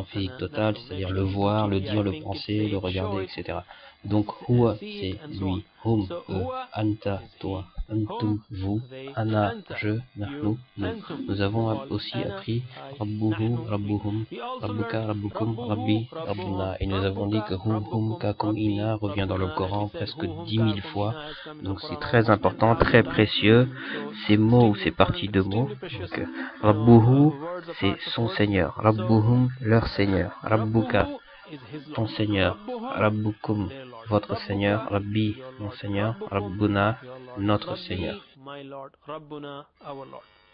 physique total, c'est-à-dire le voir, le dire, le penser, le regarder, etc. Donc, huwa, c'est lui, hum, eux, anta, toi, antum, vous, ana, je, nahnu, nous. Nous avons aussi appris rabbuhu, rabbuhum, rabbuka, rabbukum, rabbi, rabbuna. Et nous avons dit que hum, kakum, ina revient dans le Coran presque 10 000 fois. Donc c'est très important, très précieux. Ces mots ou ces parties de mots. Donc, rabbuhu, c'est son Seigneur. Rabbuhum, leur Seigneur. Rabbuka, ton Seigneur. Rabbukum, votre Seigneur. Rabbi, mon Seigneur. Rabbuna, notre Seigneur.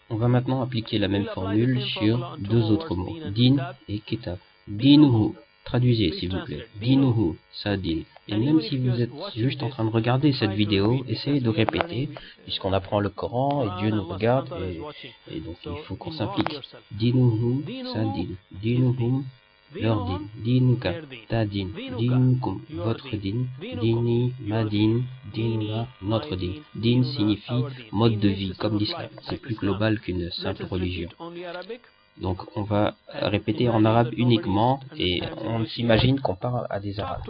On va maintenant appliquer la même formule sur deux autres mots, din et kitab. Dinuhu, traduisez s'il vous plaît. Dinuhu, sa din. Et même si vous êtes juste en train de regarder cette vidéo, essayez de répéter, puisqu'on apprend le Coran et Dieu nous regarde, et donc il faut qu'on s'implique. Dinuhu, sa din. Dinuhum, leur din. Dinuka, ta din. Dinukum, votre din. Dini, ma din. Dinuna, notre din. Din signifie mode de vie, comme l'islam. C'est plus global qu'une simple religion. Donc on va répéter en arabe uniquement et on s'imagine qu'on parle à des arabes.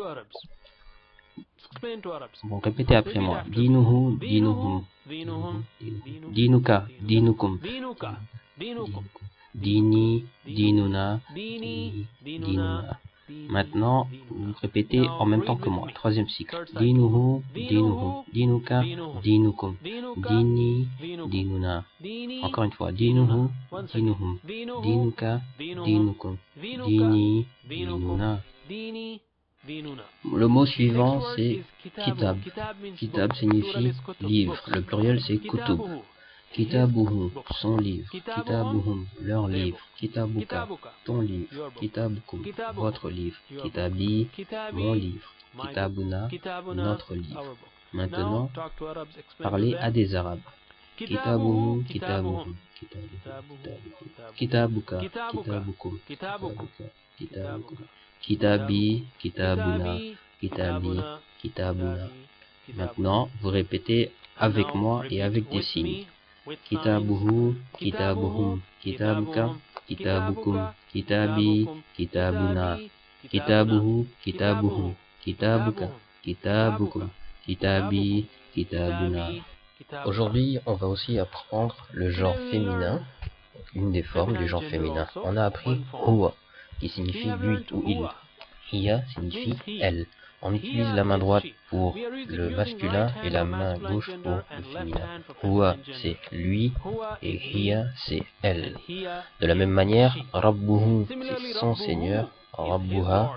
Bon, répétez après moi. Dinuhu, dinuhum. Dinuka, dinukum. Dini, dinuna, dinuna. Maintenant, vous répétez en même temps que moi. Troisième cycle. Dinuhu, dinuhum. Dinuka, dinukum. Dini, dinuna. Encore une fois. Dinuhu, dinuhum. Dinuka, dinukum. Dini, dinuna. Le mot suivant c'est kitab. Kitab signifie livre. Le pluriel c'est kutub. Kitabuhu, son livre. Kitabuhum, leur livre. Kitabuka, ton livre. Kitabukum, votre livre. Kitabi, mon livre. Kitabuna, notre livre. Maintenant, parlez à des arabes. Kitabuhu, kitabuhum. Kitabuka, kitabukum. Kitabuka. Kitabi, kitabuna. Kitabi, kitabuna. Maintenant, vous répétez avec moi et avec des signes. Kitabuhu, kitabuhum, kitabuka, kitabukum, kitabi, kitabuna, kitabuhu, kitabuhum, kitabuka, kitabukum, kitabi, kitabuna. Aujourd'hui, on va aussi apprendre le genre féminin, une des formes du genre féminin. On a appris huwa, qui signifie lui ou il. Hiya signifie elle. On utilise la main droite pour le masculin et la main gauche pour le féminin. Huwa, c'est lui, et hiya, c'est elle. De la même manière, Rabbuhu, c'est son Seigneur, Rabbuha,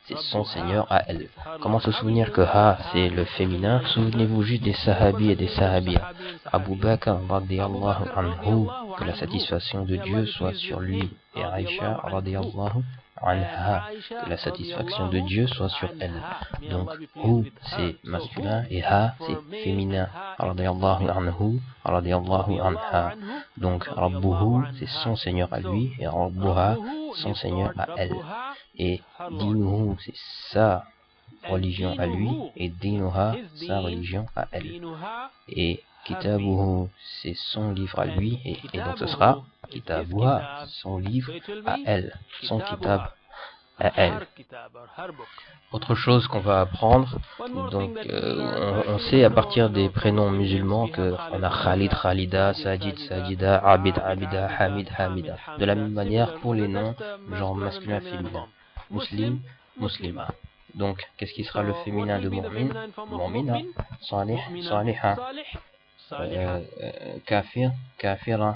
c'est son Seigneur à elle. Comment se souvenir que Ha, c'est le féminin? Souvenez-vous juste des sahabis et des sahabias. Abu Bakr, radiyallahu anhu, que la satisfaction de Dieu soit sur lui, et Aïcha, radiyallahu anha, que la satisfaction de Dieu soit sur elle. Donc, hu, c'est masculin, et ha, c'est féminin. Radiyallahu anhu, radiyallahu anha. Donc, Rabbuhu, c'est son Seigneur à lui, et Rabbuha, son Seigneur à elle. Et dinuhu, c'est sa religion à lui, et dinuha, sa religion à elle. Et kitabuhu, c'est son livre à lui, et donc ce sera kitabuha, son livre à elle, son kitab à elle. Autre chose qu'on va apprendre, donc on sait à partir des prénoms musulmans que on a Khalid, Khalida, Sajid, Sajida, Abid, Abida, Hamid, Hamida. De la même manière pour les noms, genre masculin, féminin. Muslim, Muslima. Donc, qu'est-ce qui sera le féminin de Mu'min? Mu'mina, Salih, Saliha. Kafir, kafira,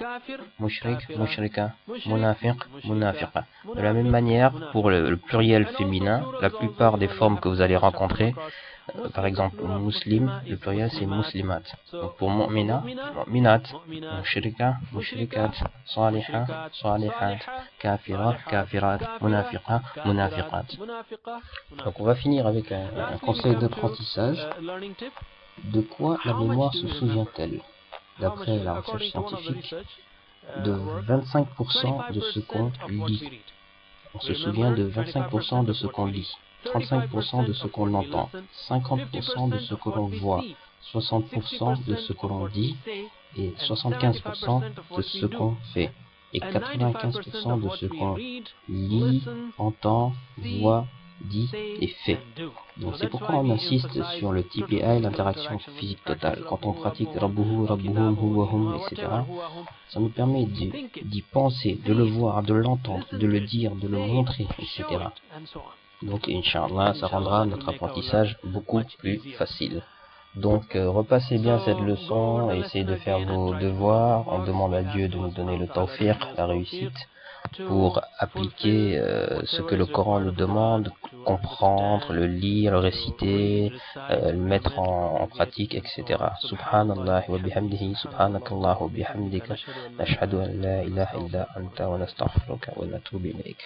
mushrik, mushrika, munafiq, munafiqa. De la même manière, pour le pluriel féminin, la plupart des formes que vous allez rencontrer, par exemple, muslim, le pluriel c'est muslimat. Donc pour mu'mina, mu'minat, mushrika, mushrikat, saliha, salihat, kafira, kafirat, munafiqa, munafiqat. Donc on va finir avec un conseil d'apprentissage. De quoi la mémoire se souvient-elle? D'après la recherche scientifique, de 25% de ce qu'on lit. On se souvient de 25% de ce qu'on lit, 35% de ce qu'on entend, 50% de ce que l'on voit, 60% de ce que l'on dit et 75% de ce qu'on fait. et 95% de ce qu'on lit, entend, voit, dit et fait. Donc c'est pourquoi on insiste sur le TPI, l'interaction physique totale. Quand on pratique Rabbuhu, Rabbuhum, Huwahum, etc., ça nous permet d'y penser, de le voir, de l'entendre, de le dire, de le montrer, etc. Donc Inch'Allah, ça rendra notre apprentissage beaucoup plus facile. Donc repassez bien cette leçon, essayez de faire vos devoirs. On demande à Dieu de nous donner le tawfiq, la réussite, pour appliquer ce que le Coran nous demande, comprendre, le lire, le réciter, le mettre en pratique, etc. Subhanallah wa bihamdihi, subhanakallah wa bihamdika, nashhadu an la ilaha illa anta wa nastaghfiruka wa natubu ilayk.